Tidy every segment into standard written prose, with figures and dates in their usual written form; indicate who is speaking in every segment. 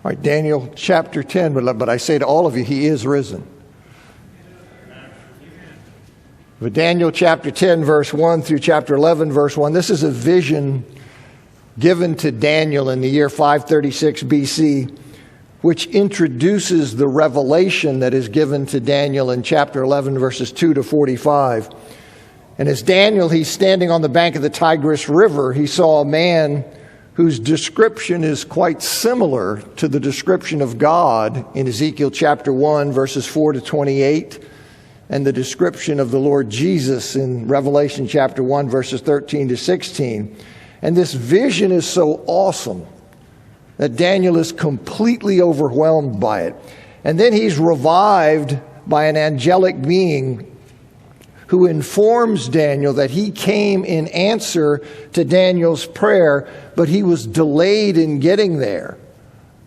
Speaker 1: All right, Daniel chapter 10, but I say to all of you, he is risen. But Daniel chapter 10, verse 1 through chapter 11, verse 1, this is a vision given to Daniel in the year 536 BC, which introduces the revelation that is given to Daniel in chapter 11, verses 2 to 45. And as Daniel, he's standing on the bank of the Tigris River, he saw a man whose description is quite similar to the description of God in Ezekiel chapter 1, verses 4 to 28, and the description of the Lord Jesus in Revelation chapter 1, verses 13 to 16. And this vision is so awesome that Daniel is completely overwhelmed by it. And then he's revived by an angelic being who informs Daniel that he came in answer to Daniel's prayer, but he was delayed in getting there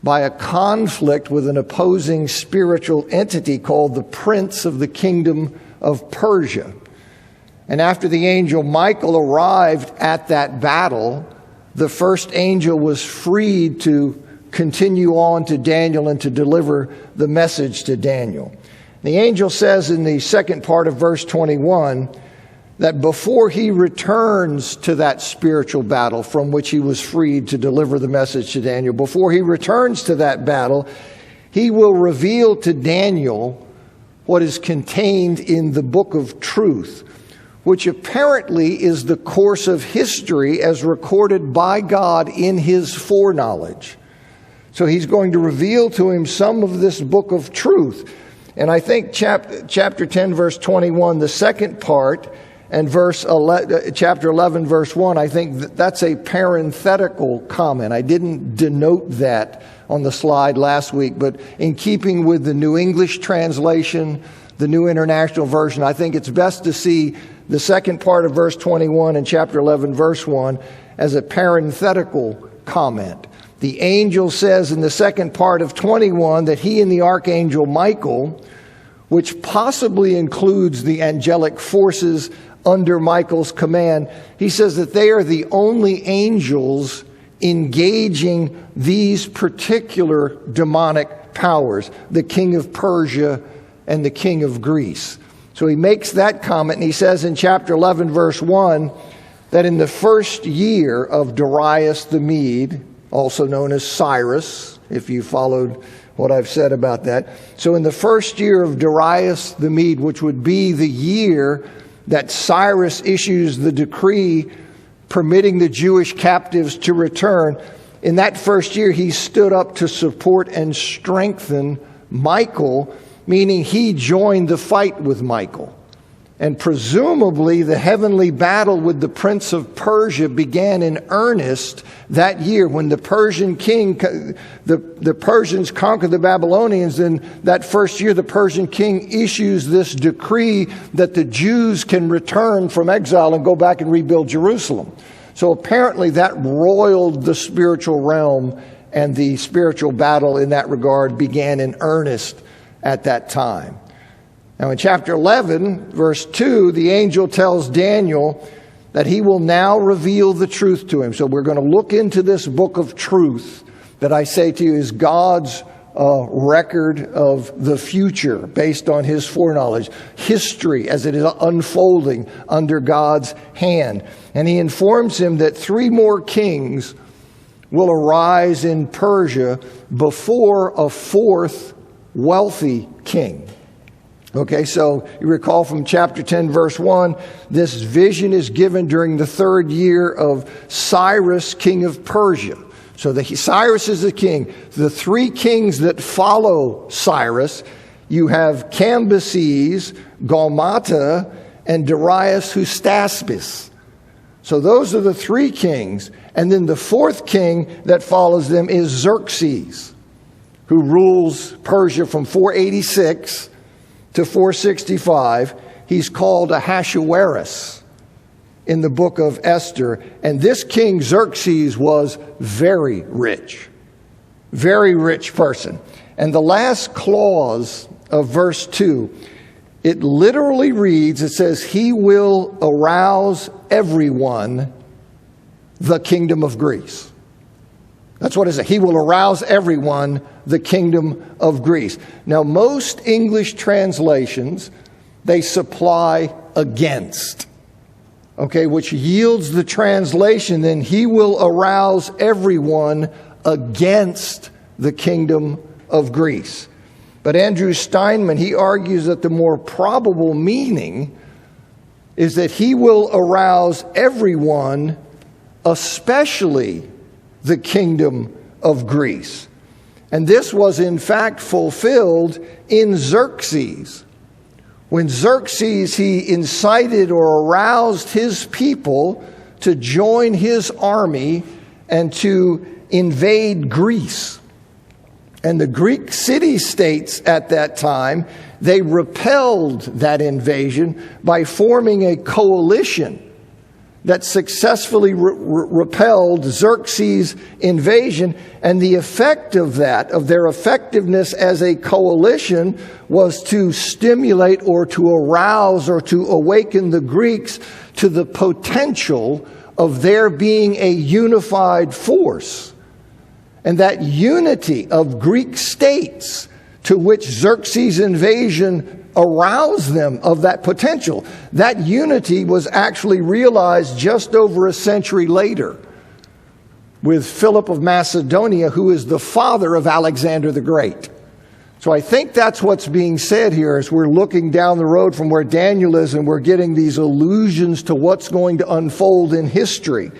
Speaker 1: by a conflict with an opposing spiritual entity called the Prince of the Kingdom of Persia. And after the angel Michael arrived at that battle, the first angel was freed to continue on to Daniel and to deliver the message to Daniel. The angel says in the second part of verse 21 that before he returns to that spiritual battle from which he was freed to deliver the message to Daniel, before he returns to that battle, he will reveal to Daniel what is contained in the book of truth, which apparently is the course of history as recorded by God in his foreknowledge. So he's going to reveal to him some of this book of truth. And I think chapter 10, verse 21, the second part, and chapter 11, verse 1, I think that's a parenthetical comment. I didn't denote that on the slide last week, but in keeping with the New English translation, the New International Version, I think it's best to see the second part of verse 21 and chapter 11, verse 1 as a parenthetical comment. The angel says in the second part of 21 that he and the archangel Michael, which possibly includes the angelic forces under Michael's command, he says that they are the only angels engaging these particular demonic powers, the king of Persia and the king of Greece. So he makes that comment, and he says in chapter 11, verse 1, that in the first year of Darius the Mede, also known as Cyrus, if you followed what I've said about that. So in the first year of Darius the Mede, which would be the year that Cyrus issues the decree permitting the Jewish captives to return, in that first year he stood up to support and strengthen Michael, meaning he joined the fight with Michael. And presumably the heavenly battle with the Prince of Persia began in earnest that year when the Persian king, the Persians conquered the Babylonians. In that first year, the Persian king issues this decree that the Jews can return from exile and go back and rebuild Jerusalem. So apparently that roiled the spiritual realm, and the spiritual battle in that regard began in earnest at that time. Now in chapter 11, verse 2, the angel tells Daniel that he will now reveal the truth to him. So we're going to look into this book of truth that I say to you is God's record of the future based on his foreknowledge, history as it is unfolding under God's hand. And he informs him that 3 more kings will arise in Persia before a 4th wealthy king. Okay, so you recall from chapter 10, verse 1, this vision is given during the 3rd year of Cyrus, king of Persia. So Cyrus is the king. The 3 kings that follow Cyrus, you have Cambyses, Gaumata, and Darius Hystaspes. So those are the 3 kings. And then the 4th king that follows them is Xerxes, who rules Persia from 486 to 465. He's called Ahasuerus in the book of Esther. And this king Xerxes was very rich person. And the last clause of verse 2, it literally reads, it says, he will arouse everyone, the kingdom of Greece. That's That's what it is. He will arouse everyone, the kingdom of Greece. Now, most English translations, they supply against, okay, which yields the translation, then he will arouse everyone against the kingdom of Greece. But Andrew Steinman, he argues that the more probable meaning is that he will arouse everyone, especially the kingdom of Greece. And this was in fact fulfilled in Xerxes. When Xerxes, he incited or aroused his people to join his army and to invade Greece. And the Greek city-states at that time, they repelled that invasion by forming a coalition that successfully repelled Xerxes' invasion. And the effect of that, of their effectiveness as a coalition, was to stimulate or to arouse or to awaken the Greeks to the potential of there being a unified force. And that unity of Greek states to which Xerxes' invasion aroused them of that potential, that unity was actually realized just over a century later with Philip of Macedonia, who is the father of Alexander the Great. So I think that's what's being said here as we're looking down the road from where Daniel is, and we're getting these allusions to what's going to unfold in history.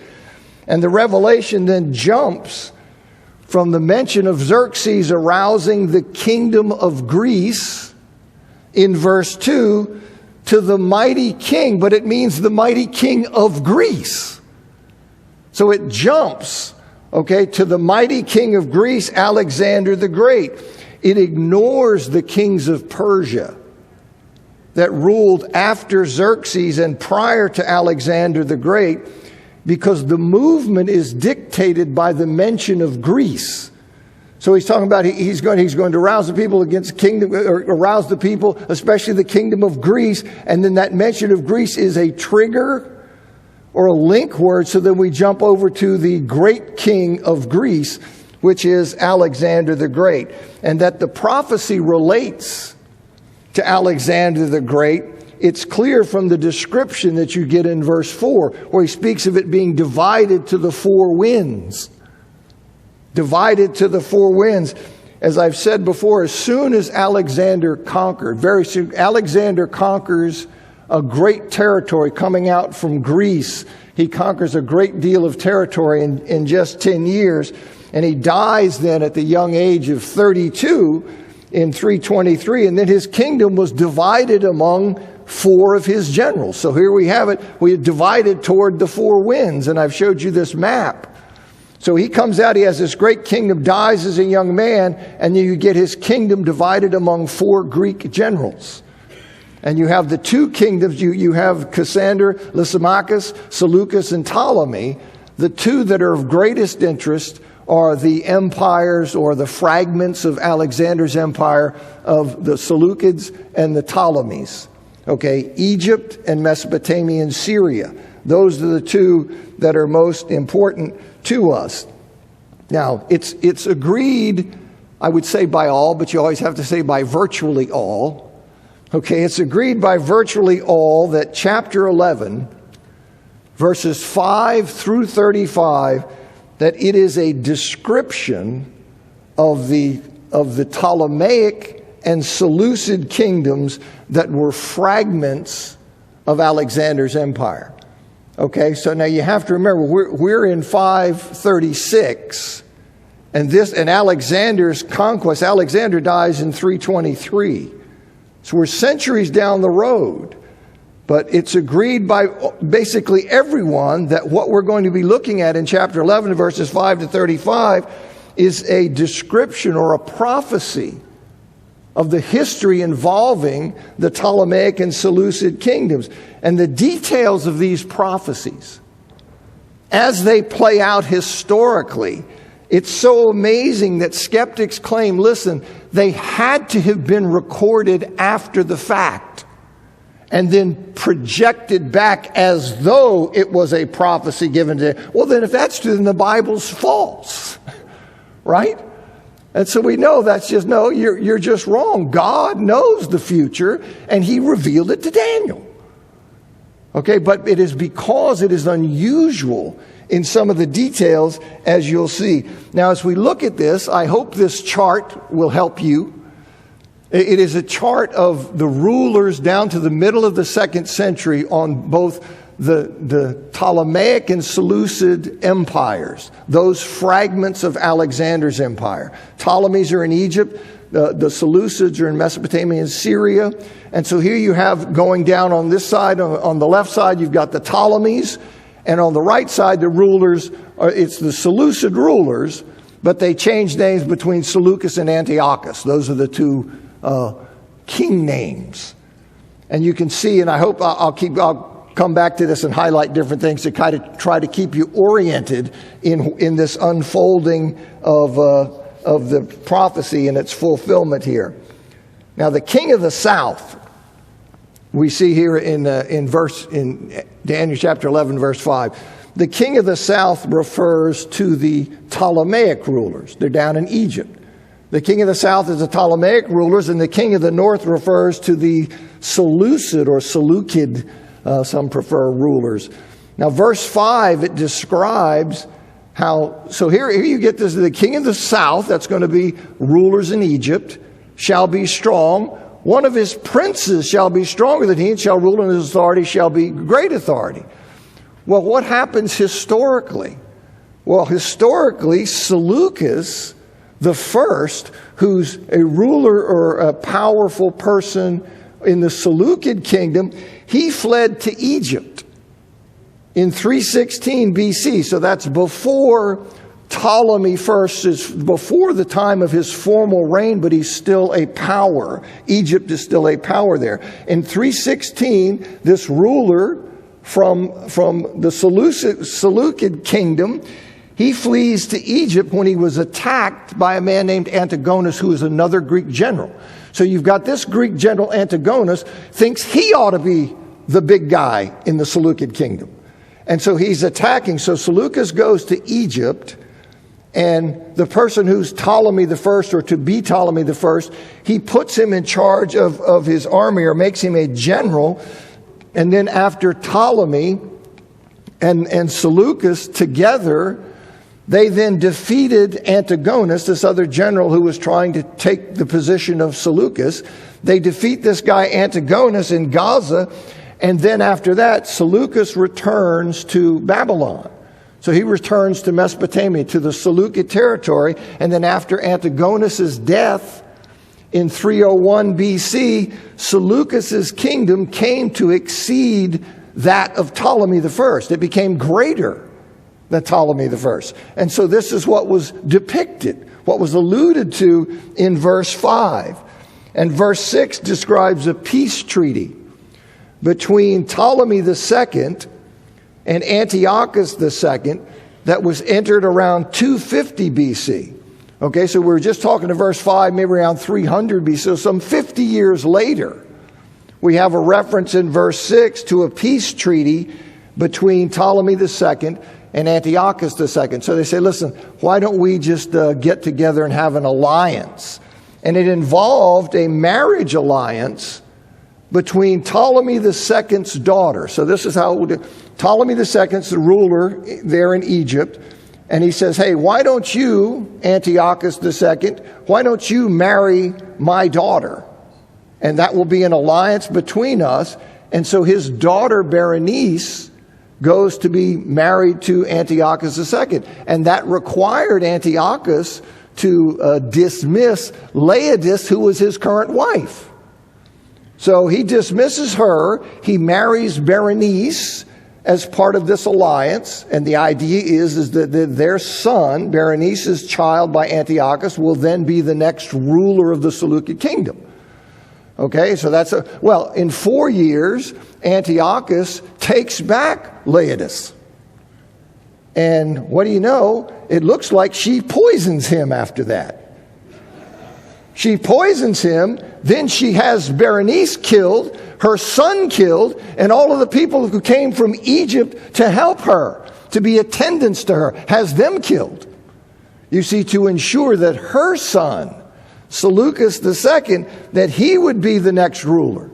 Speaker 1: And the revelation then jumps from the mention of Xerxes arousing the kingdom of Greece in verse 2 to the mighty king, but it means the mighty king of Greece. So it jumps, okay, to the mighty king of Greece, Alexander the Great. It ignores the kings of Persia that ruled after Xerxes and prior to Alexander the Great, because the movement is dictated by the mention of Greece. So he's talking about he's going to arouse the people against the kingdom, or arouse the people, especially the kingdom of Greece. And then that mention of Greece is a trigger or a link word. So then we jump over to the great king of Greece, which is Alexander the Great. And that the prophecy relates to Alexander the Great. It's clear from the description that you get in verse 4, where he speaks of it being divided to the four winds. Divided to the four winds. As I've said before, as soon as Alexander conquered, very soon, Alexander conquers a great territory coming out from Greece. He conquers a great deal of territory in just 10 years. And he dies then at the young age of 32 in 323. And then his kingdom was divided among four of his generals. So here we have it. We are divided toward the four winds. And I've showed you this map. So he comes out, he has this great kingdom, dies as a young man, and then you get his kingdom divided among four Greek generals. And you have the two kingdoms, you have Cassander, Lysimachus, Seleucus, and Ptolemy. The two that are of greatest interest are the empires or the fragments of Alexander's empire of the Seleucids and the Ptolemies. Okay, Egypt and Mesopotamian Syria. Those are the two that are most important to us. Now, it's agreed, I would say by all, but you always have to say by virtually all. Okay, it's agreed by virtually all that chapter 11, verses 5 through 35, that it is a description of the Ptolemaic and Seleucid kingdoms that were fragments of Alexander's empire. Okay, so now you have to remember, we're in 536, and Alexander's conquest, Alexander dies in 323. So we're centuries down the road. But it's agreed by basically everyone that what we're going to be looking at in chapter 11, verses 5 to 35, is a description or a prophecy of the history involving the Ptolemaic and Seleucid kingdoms. And the details of these prophecies, as they play out historically, it's so amazing that skeptics claim, listen, they had to have been recorded after the fact and then projected back as though it was a prophecy given to them. Well, then if that's true, then the Bible's false. right? And so we know that's just, no, you're just wrong. God knows the future, and he revealed it to Daniel. Okay, but it is because it is unusual in some of the details, as you'll see. Now, as we look at this, I hope this chart will help you. It is a chart of the rulers down to the middle of the 2nd century on both the Ptolemaic and Seleucid empires, those fragments of Alexander's empire. Ptolemies are in Egypt, the Seleucids are in Mesopotamia and Syria. And so here you have, going down on this side, on the left side, you've got the Ptolemies, and on the right side, the rulers, it's the Seleucid rulers, but they changed names between Seleucus and Antiochus. Those are the two king names. And you can see, and I hope I'll come back to this and highlight different things to kind of try to keep you oriented in this unfolding of the prophecy and its fulfillment here. Now, the king of the south, we see here in Daniel chapter 11, verse 5. The king of the south refers to the Ptolemaic rulers. They're down in Egypt. The king of the south is the Ptolemaic rulers, and the king of the north refers to the Seleucid or Seleucid, some prefer, rulers. Now, verse 5, it describes how, so here you get this, the king of the south, that's going to be rulers in Egypt, shall be strong. One of his princes shall be stronger than he, and shall rule, and his authority shall be great authority. Well, what happens historically? Well, historically, Seleucus the first, who's a ruler or a powerful person in the Seleucid kingdom, he fled to Egypt in 316 BC. So that's before Ptolemy first, is before the time of his formal reign, but he's still a power. Egypt is still a power there. In 316, this ruler from the Seleucid kingdom, he flees to Egypt when he was attacked by a man named Antigonus, who is another Greek general. So you've got this Greek general, Antigonus, thinks he ought to be the big guy in the Seleucid kingdom. And so he's attacking. So Seleucus goes to Egypt, and the person who's Ptolemy the first, or to be Ptolemy the first, he puts him in charge of his army, or makes him a general. And then after Ptolemy and Seleucus together, they then defeated Antigonus, this other general who was trying to take the position of Seleucus. They defeat this guy Antigonus in Gaza, and then after that, Seleucus returns to Babylon. So he returns to Mesopotamia, to the Seleucid territory, and then after Antigonus's death in 301 BC, Seleucus's kingdom came to exceed that of Ptolemy the first. It became greater than Ptolemy the first. And so this is what was depicted, what was alluded to in verse 5. And verse 6 describes a peace treaty between Ptolemy II and Antiochus II that was entered around 250 BC. Okay, so we're just talking to verse 5, maybe around 300 BC, so some 50 years later. We have a reference in verse 6 to a peace treaty between Ptolemy II and Antiochus II. So they say, listen, why don't we just get together and have an alliance? And it involved a marriage alliance between Ptolemy II's daughter. So this is how it would do. Ptolemy II's the ruler there in Egypt. And he says, hey, why don't you, Antiochus II, why don't you marry my daughter? And that will be an alliance between us. And so his daughter Berenice goes to be married to Antiochus II. And that required Antiochus to dismiss Laodice, who was his current wife. So he dismisses her. He marries Berenice as part of this alliance. And the idea is that their son, Berenice's child by Antiochus, will then be the next ruler of the Seleucid kingdom. Okay, so in 4 years, Antiochus takes back Laodice. And what do you know? It looks like she poisons him after that. She poisons him, then she has Berenice killed, her son killed, and all of the people who came from Egypt to help her, to be attendants to her, has them killed. You see, to ensure that her son, Seleucus II, that he would be the next ruler.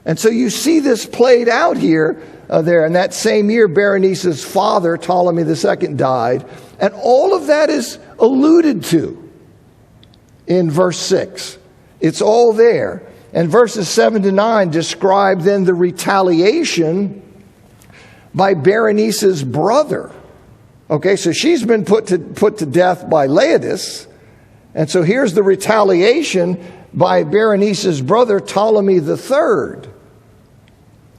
Speaker 1: And so you see this played out here, there. And that same year, Berenice's father, Ptolemy II, died. And all of that is alluded to in verse 6. It's all there. And verses 7 to 9 describe then the retaliation by Berenice's brother. Okay, so she's been put to death by Laodice. And so here's the retaliation by Berenice's brother, Ptolemy III,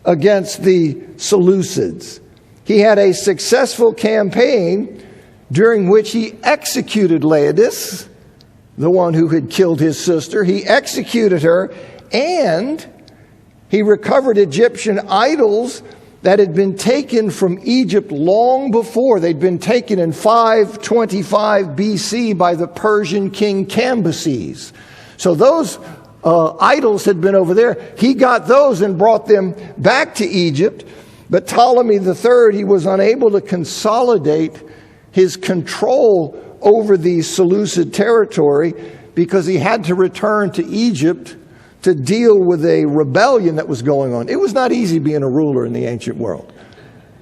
Speaker 1: against the Seleucids. He had a successful campaign during which he executed Laodice, the one who had killed his sister. He executed her, and he recovered Egyptian idols that had been taken from Egypt long before. They'd been taken in 525 BC by the Persian king Cambyses. So those idols had been over there. He got those and brought them back to Egypt. But Ptolemy III, he was unable to consolidate his control over the Seleucid territory because he had to return to Egypt to deal with a rebellion that was going on. It was not easy being a ruler in the ancient world.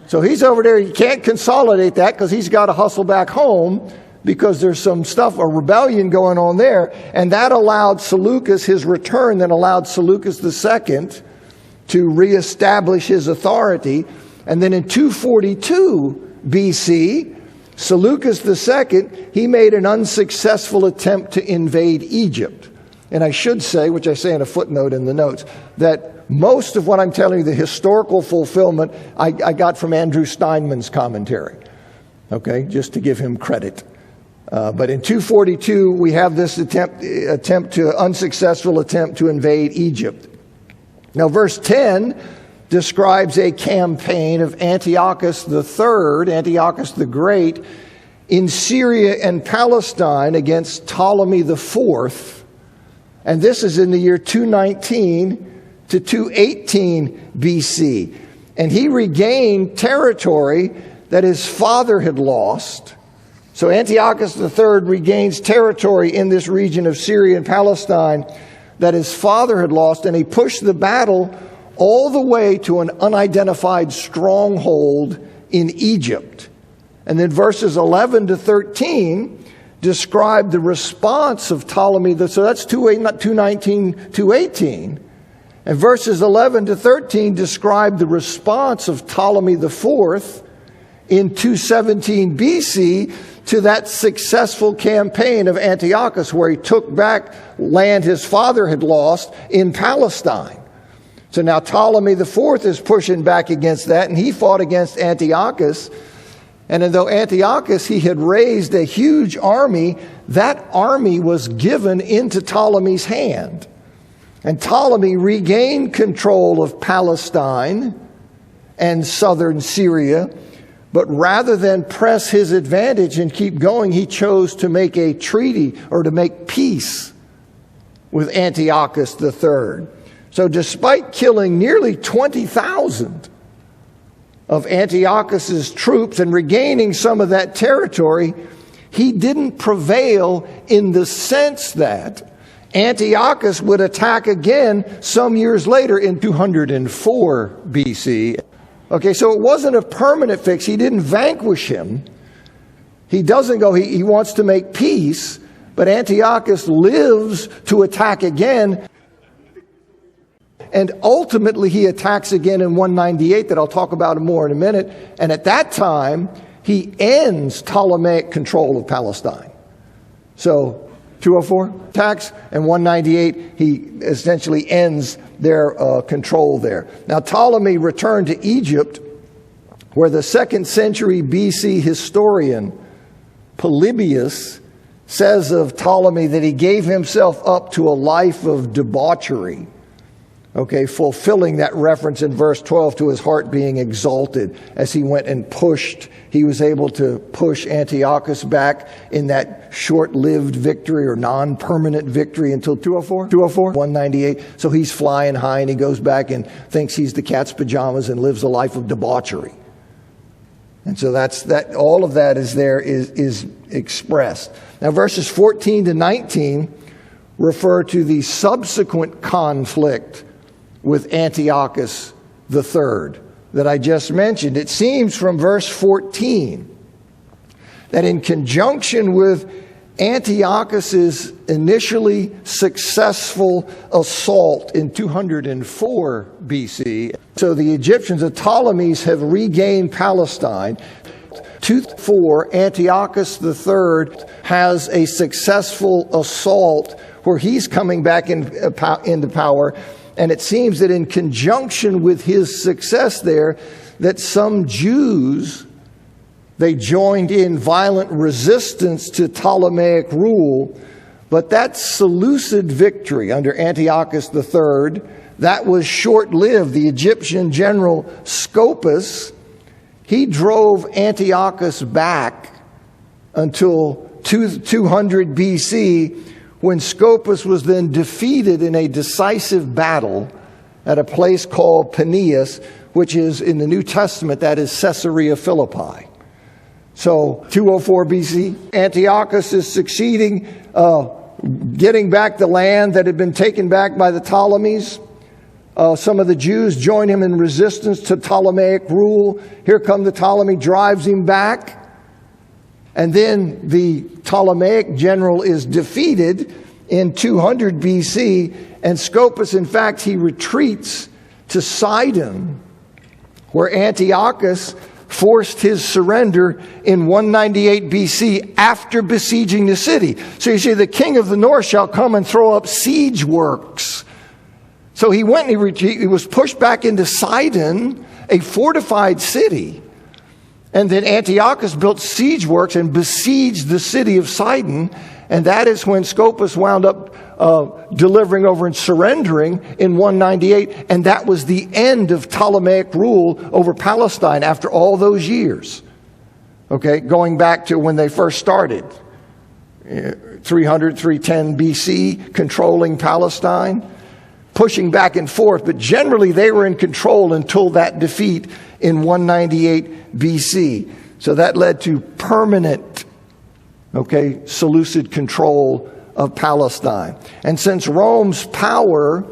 Speaker 1: So he's over there. He can't consolidate that because he's got to hustle back home because there's some stuff, a rebellion going on there. And that allowed Seleucus, his return, then allowed Seleucus II to reestablish his authority. And then in 242 BC, Seleucus II, he made an unsuccessful attempt to invade Egypt. And I should say, which I say in a footnote in the notes, that most of what I'm telling you, the historical fulfillment, I got from Andrew Steinman's commentary. Okay, just to give him credit. But in 242, we have this unsuccessful attempt to invade Egypt. Now, verse 10 describes a campaign of Antiochus III, Antiochus the Great, in Syria and Palestine against Ptolemy IV. And this is in the year 219 to 218 BC. And he regained territory that his father had lost. So Antiochus III regains territory in this region of Syria and Palestine that his father had lost, and he pushed the battle all the way to an unidentified stronghold in Egypt. And then verses 11 to 13 describe the response of Ptolemy. So that's 219, 218. And verses 11 to 13 describe the response of Ptolemy IV in 217 BC to that successful campaign of Antiochus, where he took back land his father had lost in Palestine. So now Ptolemy IV is pushing back against that, and he fought against Antiochus. And though Antiochus, he had raised a huge army, that army was given into Ptolemy's hand. And Ptolemy regained control of Palestine and southern Syria. But rather than press his advantage and keep going, he chose to make a treaty or to make peace with Antiochus III. So despite killing nearly 20,000 of Antiochus's troops and regaining some of that territory, he didn't prevail in the sense that Antiochus would attack again some years later in 204 BC. Okay, so it wasn't a permanent fix. He didn't vanquish him. He doesn't go, he wants to make peace, but Antiochus lives to attack again. And ultimately he attacks again in 198, that I'll talk about more in a minute. And at that time, he ends Ptolemaic control of Palestine. So 204 attacks, and 198, he essentially ends their control there. Now Ptolemy returned to Egypt, where the 2nd century BC historian Polybius says of Ptolemy that he gave himself up to a life of debauchery. Okay, fulfilling that reference in verse 12 to his heart being exalted as he went and pushed. He was able to push Antiochus back in that short-lived victory or non-permanent victory until 198. So he's flying high and he goes back and thinks he's the cat's pajamas and lives a life of debauchery. And so that all of that is there is expressed. Now verses 14 to 19 refer to the subsequent conflict with Antiochus III that I just mentioned. It seems from verse 14 that in conjunction with Antiochus's initially successful assault in 204 BC, so the Egyptians, the Ptolemies, have regained Palestine. 204, Antiochus III has a successful assault where he's coming back into power. And it seems that in conjunction with his success there, that some Jews, they joined in violent resistance to Ptolemaic rule. But that Seleucid victory under Antiochus III, that was short-lived. The Egyptian general Scopas, he drove Antiochus back until 200 BC, when Scopas was then defeated in a decisive battle at a place called Paneas, which is in the New Testament, that is Caesarea Philippi. So 204 BC, Antiochus is succeeding, getting back the land that had been taken back by the Ptolemies. Some of the Jews join him in resistance to Ptolemaic rule. Here come the Ptolemy, drives him back. And then the Ptolemaic general is defeated in 200 BC. And Scopas, in fact, he retreats to Sidon, where Antiochus forced his surrender in 198 BC after besieging the city. So you see, the king of the north shall come and throw up siege works. So he went and he was pushed back into Sidon, a fortified city. And then Antiochus built siege works and besieged the city of Sidon. And that is when Scopas wound up delivering over and surrendering in 198. And that was the end of Ptolemaic rule over Palestine after all those years. Okay, going back to when they first started. 300, 310 BC, controlling Palestine, pushing back and forth. But generally they were in control until that defeat in 198 BC. So that led to permanent, Seleucid control of Palestine. And since Rome's power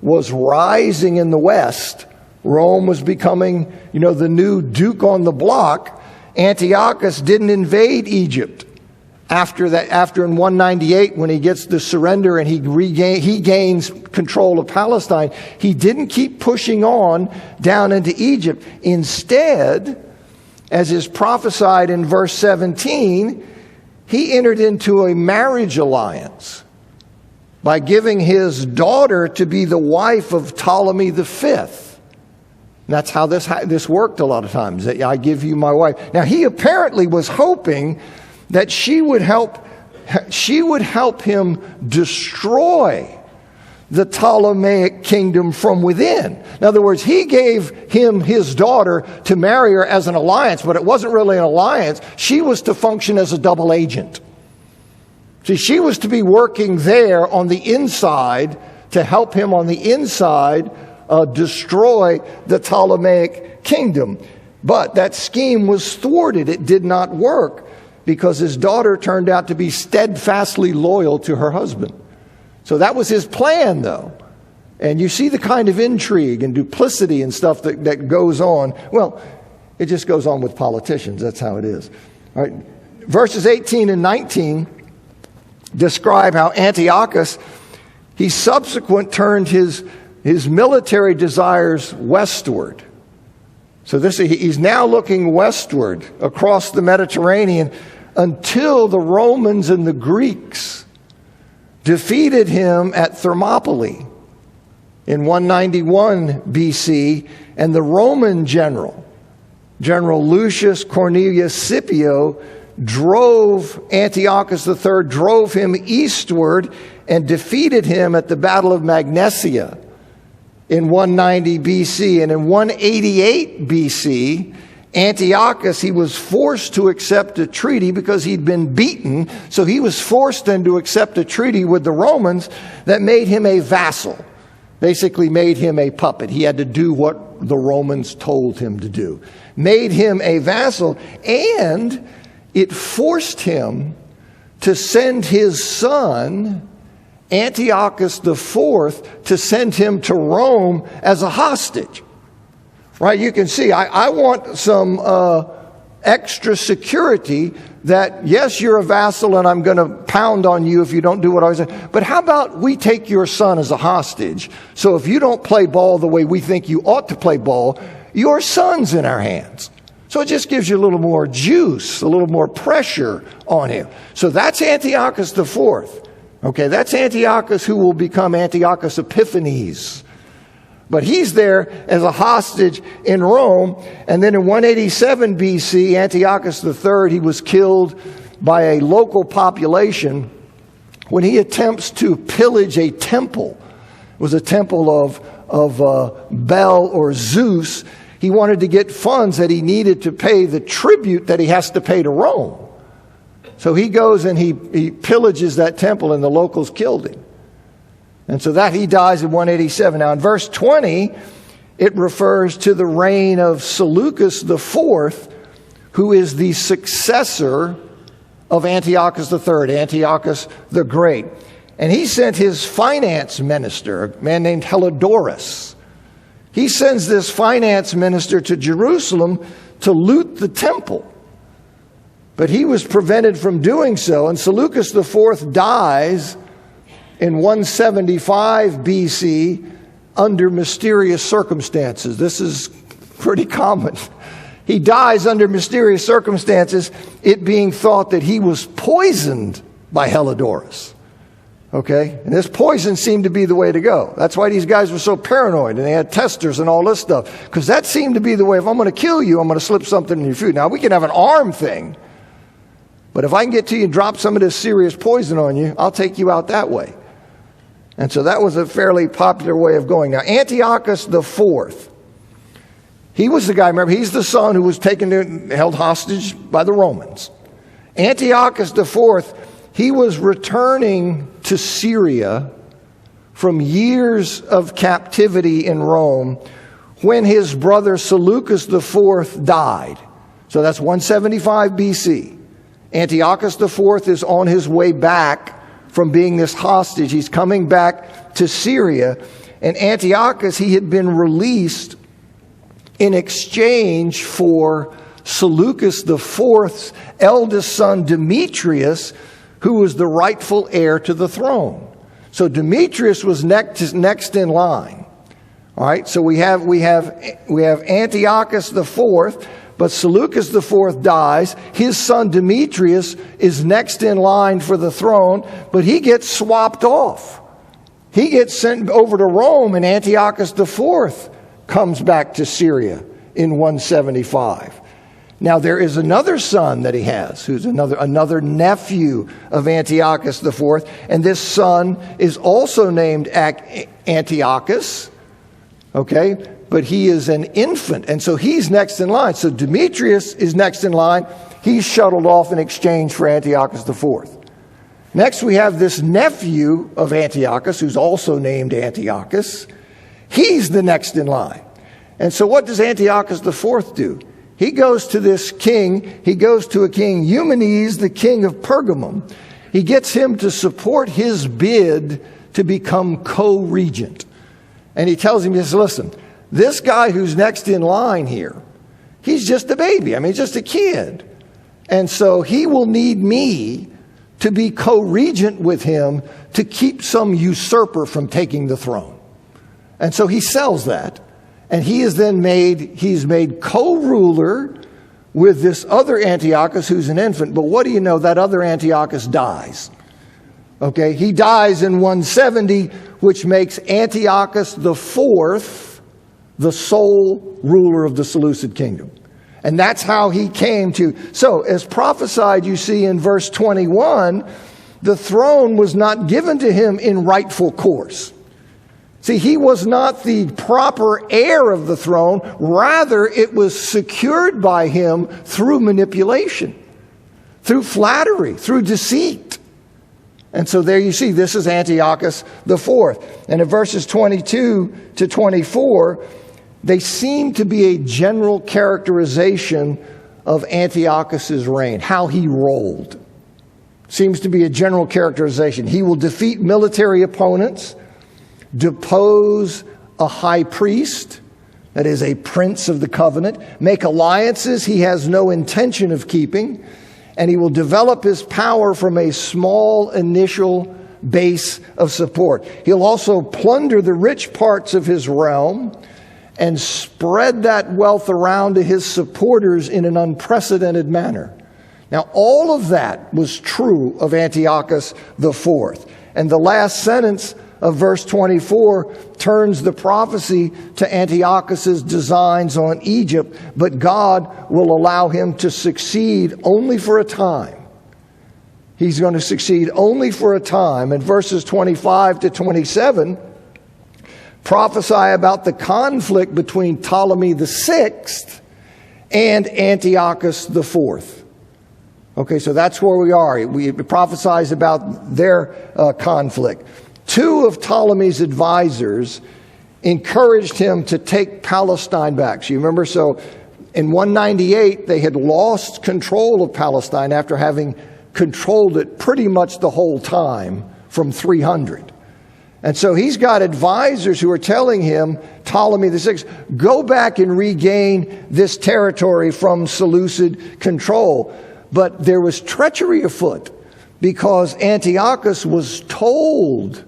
Speaker 1: was rising in the West, Rome was becoming, the new duke on the block, Antiochus didn't invade Egypt. After in 198, when he gets the surrender and he gains control of Palestine, he didn't keep pushing on down into Egypt. Instead, as is prophesied in verse 17, he entered into a marriage alliance by giving his daughter to be the wife of Ptolemy V. And that's how this worked a lot of times, that I give you my wife. Now, he apparently was hoping that she would help him destroy the Ptolemaic kingdom from within. In other words, he gave him his daughter to marry her as an alliance, but it wasn't really an alliance. She was to function as a double agent. See, she was to be working there on the inside to help him on the inside destroy the Ptolemaic kingdom. But that scheme was thwarted. It did not work, because his daughter turned out to be steadfastly loyal to her husband. So that was his plan, though. And you see the kind of intrigue and duplicity and stuff that goes on. Well, it just goes on with politicians. That's how it is. All right. Verses 18 and 19 describe how Antiochus, he subsequent turned his military desires westward. So he's now looking westward across the Mediterranean until the Romans and the Greeks defeated him at Thermopylae in 191 BC. And the Roman General Lucius Cornelius Scipio, drove Antiochus III, drove him eastward and defeated him at the Battle of Magnesia in 190 BC. And in 188 BC, Antiochus, he was forced to accept a treaty because he'd been beaten. So he was forced then to accept a treaty with the Romans that made him a vassal, basically made him a puppet. He had to do what the Romans told him to do. Made him a vassal, and it forced him to send his son, Antiochus IV, to send him to Rome as a hostage. Right? You can see, I want some extra security that, yes, you're a vassal and I'm going to pound on you if you don't do what I say. But how about we take your son as a hostage? So if you don't play ball the way we think you ought to play ball, your son's in our hands. So it just gives you a little more juice, a little more pressure on him. So that's Antiochus IV. Okay, that's Antiochus who will become Antiochus Epiphanes. But he's there as a hostage in Rome. And then in 187 BC, Antiochus III, he was killed by a local population when he attempts to pillage a temple. It was a temple of Bel or Zeus. He wanted to get funds that he needed to pay the tribute that he has to pay to Rome. So he goes and he pillages that temple, and the locals killed him. And so that he dies in 187. Now in verse 20, it refers to the reign of Seleucus IV, who is the successor of Antiochus III, Antiochus the Great. And he sent his finance minister, a man named Helidorus. He sends this finance minister to Jerusalem to loot the temple. But he was prevented from doing so, and Seleucus IV dies in 175 BC under mysterious circumstances. This is pretty common. He dies under mysterious circumstances, it being thought that he was poisoned by Helidorus. Okay? And this poison seemed to be the way to go. That's why these guys were so paranoid, and they had testers and all this stuff. Because that seemed to be the way, if I'm going to kill you, I'm going to slip something in your food. Now, we can have an arm thing, but if I can get to you and drop some of this serious poison on you, I'll take you out that way. And so that was a fairly popular way of going. Now, Antiochus IV, he was the guy, remember, he's the son who was held hostage by the Romans. Antiochus IV, he was returning to Syria from years of captivity in Rome when his brother Seleucus IV died. So that's 175 BC. Antiochus IV is on his way back from being this hostage. He's coming back to Syria. And Antiochus, he had been released in exchange for Seleucus IV's eldest son, Demetrius, who was the rightful heir to the throne. So Demetrius was next in line. All right, so we have Antiochus IV, but Seleucus IV dies. His son Demetrius is next in line for the throne, but he gets swapped off. He gets sent over to Rome, and Antiochus IV comes back to Syria in 175. Now there is another son that he has, who's another nephew of Antiochus IV, and this son is also named Antiochus, okay? But he is an infant, and so he's next in line. So Demetrius is next in line. He's shuttled off in exchange for Antiochus IV. Next, we have this nephew of Antiochus, who's also named Antiochus. He's the next in line. And so what does Antiochus IV do? He goes to this king. He goes to a king, Eumenes, the king of Pergamum. He gets him to support his bid to become co-regent. And he tells him, he says, listen, this guy who's next in line here, he's just a baby. I mean, he's just a kid. And so he will need me to be co-regent with him to keep some usurper from taking the throne. And so he sells that. And he is then he's made co-ruler with this other Antiochus who's an infant. But what do you know? That other Antiochus dies. Okay, he dies in 170, which makes Antiochus IV the sole ruler of the Seleucid kingdom. And that's how he came to. So, as prophesied, you see in verse 21, the throne was not given to him in rightful course. See, he was not the proper heir of the throne. Rather, it was secured by him through manipulation, through flattery, through deceit. And so there you see, this is Antiochus IV. And in verses 22 to 24, they seem to be a general characterization of Antiochus's reign, how he rolled. Seems to be a general characterization. He will defeat military opponents, depose a high priest, that is a prince of the covenant, make alliances he has no intention of keeping, and he will develop his power from a small initial base of support. He'll also plunder the rich parts of his realm and spread that wealth around to his supporters in an unprecedented manner. Now, all of that was true of Antiochus IV. And the last sentence of verse 24 turns the prophecy to Antiochus's designs on Egypt, but God will allow him to succeed only for a time. He's going to succeed only for a time. And verses 25 to 27 prophesy about the conflict between Ptolemy VI and Antiochus IV. Okay, so that's where we are. It prophesies about their conflict. Two of Ptolemy's advisors encouraged him to take Palestine back. So you remember, so in 198, they had lost control of Palestine after having controlled it pretty much the whole time from 300. And so he's got advisors who are telling him, Ptolemy VI, go back and regain this territory from Seleucid control. But there was treachery afoot because Antiochus was told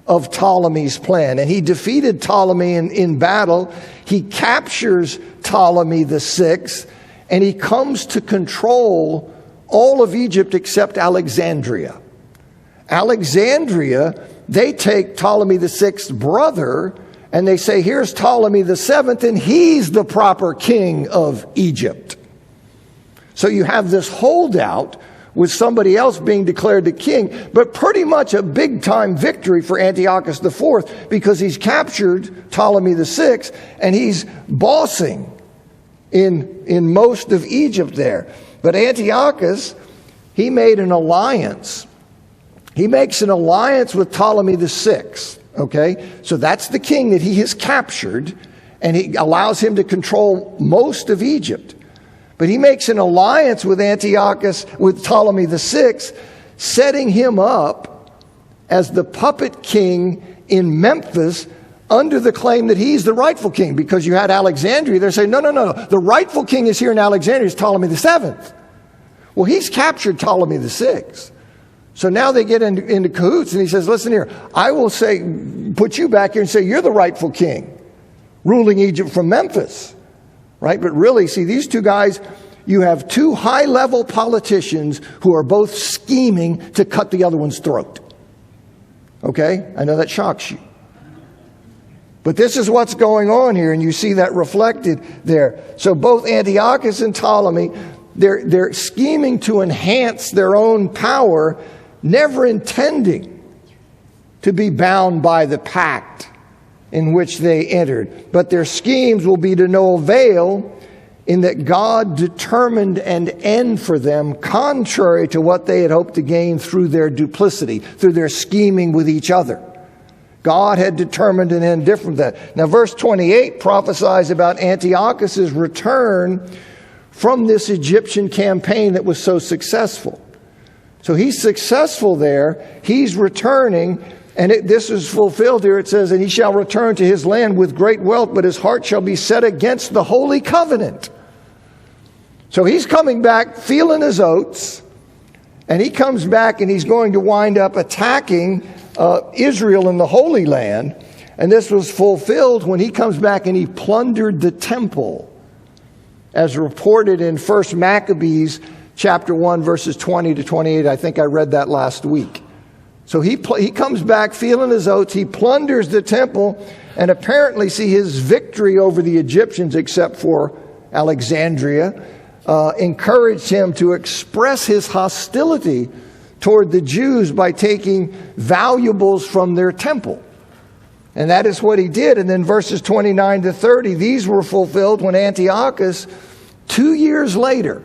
Speaker 1: of Ptolemy's plan, and he defeated Ptolemy in battle. He captures Ptolemy VI, and he comes to control all of Egypt except Alexandria. Alexandria, they take Ptolemy VI's brother, and they say, here's Ptolemy VII, and he's the proper king of Egypt. So you have this holdout with somebody else being declared the king, but pretty much a big-time victory for Antiochus IV because he's captured Ptolemy VI, and he's bossing in most of Egypt there. But Antiochus, he made an alliance. He makes an alliance with Ptolemy VI, okay? So that's the king that he has captured, and he allows him to control most of Egypt. But he makes an alliance with Antiochus, with Ptolemy VI, setting him up as the puppet king in Memphis under the claim that he's the rightful king. Because you had Alexandria, they're saying, no. The rightful king is here in Alexandria, it's Ptolemy VII. Well, he's captured Ptolemy VI. So now they get into cahoots, and he says, listen here, I will put you back here and say, you're the rightful king, ruling Egypt from Memphis. Right? But really, see, these two guys, you have two high-level politicians who are both scheming to cut the other one's throat. Okay? I know that shocks you. But this is what's going on here, and you see that reflected there. So both Antiochus and Ptolemy, they're scheming to enhance their own power, never intending to be bound by the pact in which they entered. But their schemes will be to no avail, in that God determined an end for them contrary to what they had hoped to gain through their duplicity, through their scheming with each other. God had determined an end different than that. Now verse 28 prophesies about Antiochus's return from this Egyptian campaign that was so successful. So he's successful there, he's returning, and this is fulfilled here. It says, and he shall return to his land with great wealth, but his heart shall be set against the holy covenant. So he's coming back feeling his oats, and he comes back and he's going to wind up attacking Israel in the Holy Land. And this was fulfilled when he comes back and he plundered the temple, as reported in 1 Maccabees chapter 1, verses 20 to 28. I think I read that last week. So he comes back feeling his oats, he plunders the temple, and apparently, see, his victory over the Egyptians, except for Alexandria, encouraged him to express his hostility toward the Jews by taking valuables from their temple. And that is what he did. And then verses 29 to 30, these were fulfilled when Antiochus, 2 years later,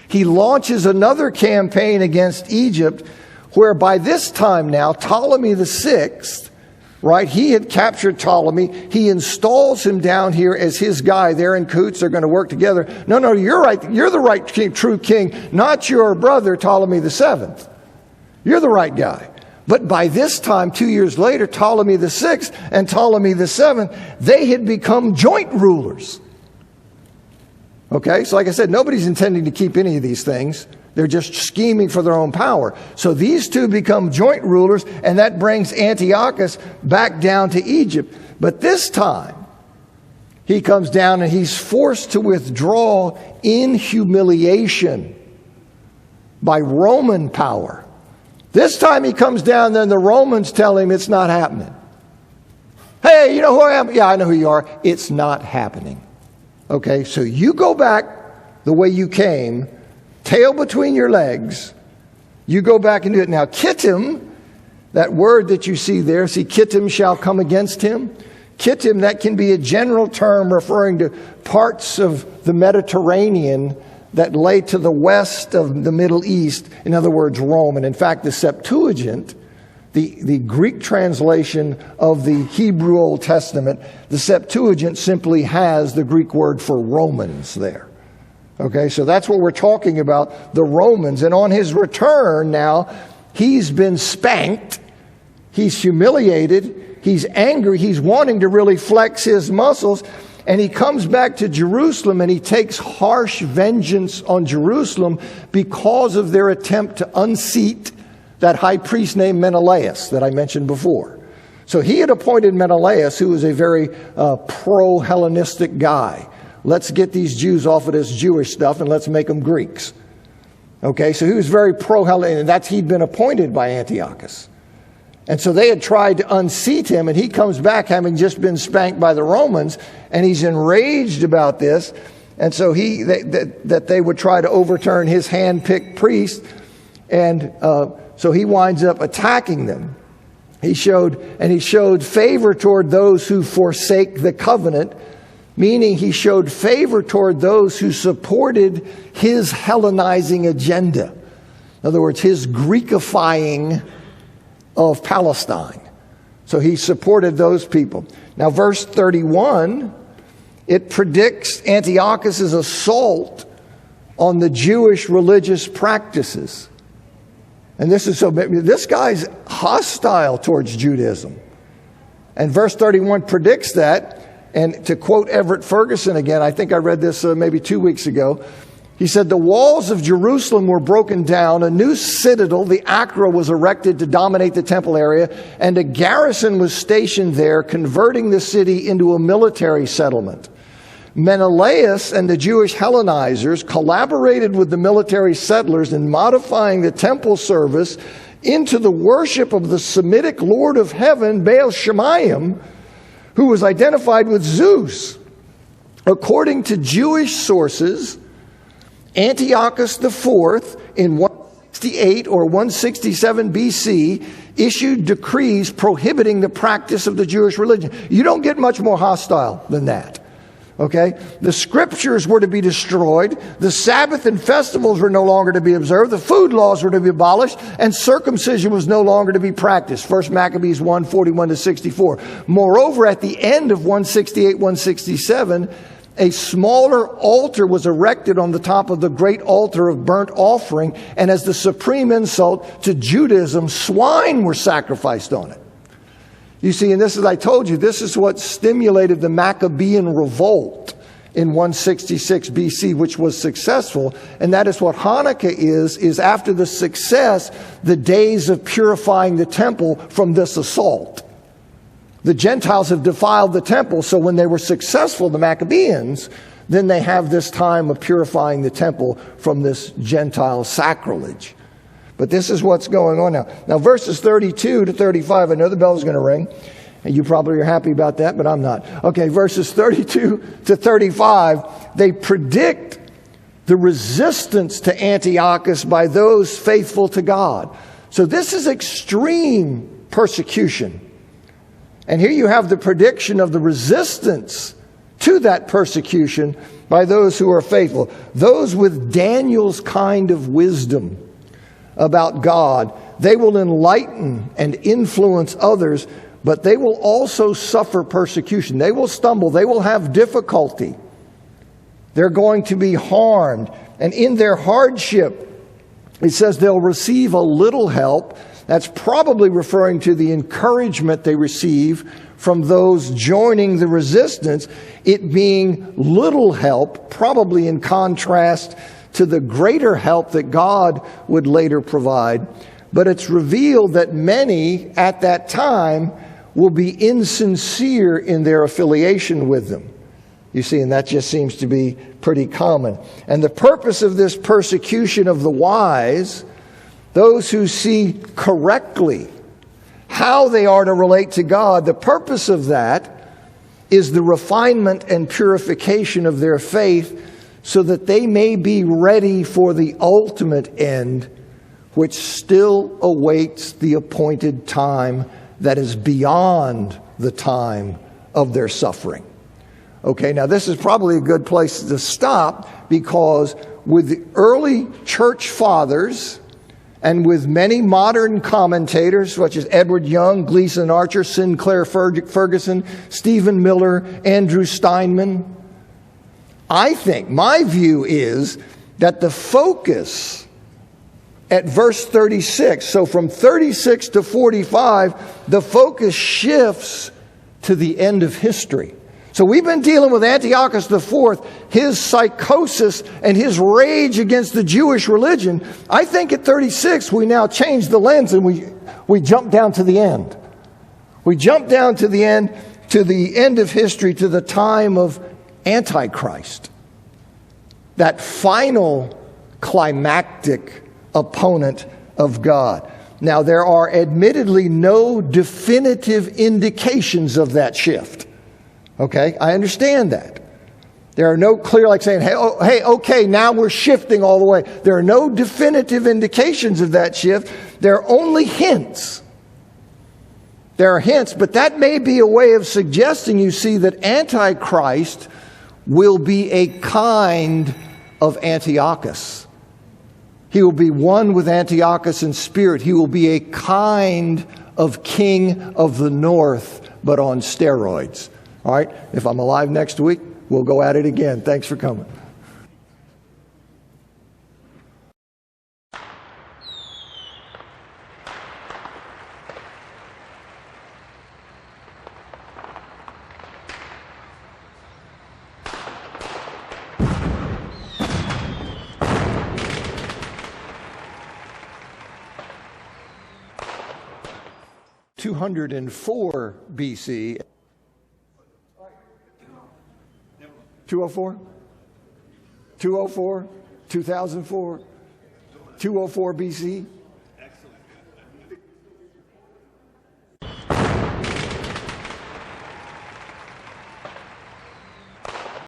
Speaker 1: he launches another campaign against Egypt, where by this time now, Ptolemy VI right? He had captured Ptolemy. He installs him down here as his guy. They're in coots. They're going to work together. No, you're right. You're the right king, true king, not your brother Ptolemy the Seventh. You're the right guy. But by this time, 2 years later, Ptolemy the Sixth and Ptolemy the Seventh, they had become joint rulers. Okay, so like I said, nobody's intending to keep any of these things. They're just scheming for their own power. So these two become joint rulers, and that brings Antiochus back down to Egypt. But this time, he comes down and he's forced to withdraw in humiliation by Roman power. This time he comes down, then the Romans tell him it's not happening. Hey, you know who I am? Yeah, I know who you are. It's not happening. Okay, so you go back the way you came, tail between your legs. You go back and do it. Now, Kittim, that word that you see there, see, Kittim shall come against him. Kittim, that can be a general term referring to parts of the Mediterranean that lay to the west of the Middle East, in other words, Rome. And in fact, the Septuagint, the Greek translation of the Hebrew Old Testament, the Septuagint simply has the Greek word for Romans there. Okay, so that's what we're talking about, the Romans. And on his return now, he's been spanked, he's humiliated, he's angry, he's wanting to really flex his muscles. And he comes back to Jerusalem and he takes harsh vengeance on Jerusalem because of their attempt to unseat that high priest named Menelaus that I mentioned before. So he had appointed Menelaus, who was a very pro-Hellenistic guy. Let's get these Jews off of this Jewish stuff and let's make them Greeks. Okay, so he was very pro-Hellenic, and he'd been appointed by Antiochus. And so they had tried to unseat him, and he comes back having just been spanked by the Romans, and he's enraged about this. And so that they would try to overturn his hand-picked priest, and so he winds up attacking them. He showed favor toward those who forsake the covenant, meaning he showed favor toward those who supported his Hellenizing agenda. In other words, his Greekifying of Palestine. So he supported those people. Now, verse 31, it predicts Antiochus' assault on the Jewish religious practices. And this guy's hostile towards Judaism. And verse 31 predicts that. And to quote Everett Ferguson again, I think I read this maybe 2 weeks ago. He said, the walls of Jerusalem were broken down, a new citadel, the Acra, was erected to dominate the temple area, and a garrison was stationed there, converting the city into a military settlement. Menelaus and the Jewish Hellenizers collaborated with the military settlers in modifying the temple service into the worship of the Semitic Lord of Heaven, Baal Shemayim, who was identified with Zeus. According to Jewish sources, Antiochus IV in 168 or 167 BC issued decrees prohibiting the practice of the Jewish religion. You don't get much more hostile than that. Okay? The scriptures were to be destroyed. The Sabbath and festivals were no longer to be observed. The food laws were to be abolished. And circumcision was no longer to be practiced. 1 Maccabees 1, 41 to 64. Moreover, at the end of 168, 167, a smaller altar was erected on the top of the great altar of burnt offering, and as the supreme insult to Judaism, swine were sacrificed on it. You see, and this is, I told you, this is what stimulated the Maccabean revolt in 166 BC, which was successful. And that is what Hanukkah is after the success, the days of purifying the temple from this assault. The Gentiles have defiled the temple, so when they were successful, the Maccabeans, then they have this time of purifying the temple from this Gentile sacrilege. But this is what's going on now. Now, verses 32 to 35, I know the bell's going to ring, and you probably are happy about that, but I'm not. Okay, verses 32 to 35, they predict the resistance to Antiochus by those faithful to God. So this is extreme persecution. And here you have the prediction of the resistance to that persecution by those who are faithful. Those with Daniel's kind of wisdom about God, they will enlighten and influence others but they will also suffer persecution. They will stumble. They will have difficulty. They're going to be harmed. And in their hardship, it says they'll receive a little help. That's probably referring to the encouragement they receive from those joining the resistance, it being little help, probably in contrast to the greater help that God would later provide. But it's revealed that many at that time will be insincere in their affiliation with them. You see, and that just seems to be pretty common. And the purpose of this persecution of the wise, those who see correctly how they are to relate to God, the purpose of that is the refinement and purification of their faith so that they may be ready for the ultimate end, which still awaits the appointed time that is beyond the time of their suffering. Okay, now this is probably a good place to stop, because with the early church fathers and with many modern commentators such as Edward Young, Gleason Archer, Sinclair Ferguson, Stephen Miller, Andrew Steinman, I think my view is that the focus at verse 36, so from 36 to 45, the focus shifts to the end of history. So we've been dealing with Antiochus IV, his psychosis and his rage against the Jewish religion. I think at 36 we now change the lens and we jump down to the end. We jump down to the end of history, to the time of Antichrist, that final climactic opponent of God. Now, there are admittedly no definitive indications of that shift. Okay, I understand that. There are no clear, like saying, hey, okay, now we're shifting all the way. There are no definitive indications of that shift. There are only hints. There are hints, but that may be a way of suggesting, you see, that Antichrist will be a kind of Antiochus. He will be one with Antiochus in spirit. He will be a kind of king of the north, but on steroids. All right, if I'm alive next week, we'll go at it again. Thanks for coming. (204 BC). 204? 204? 2004? 204 BC?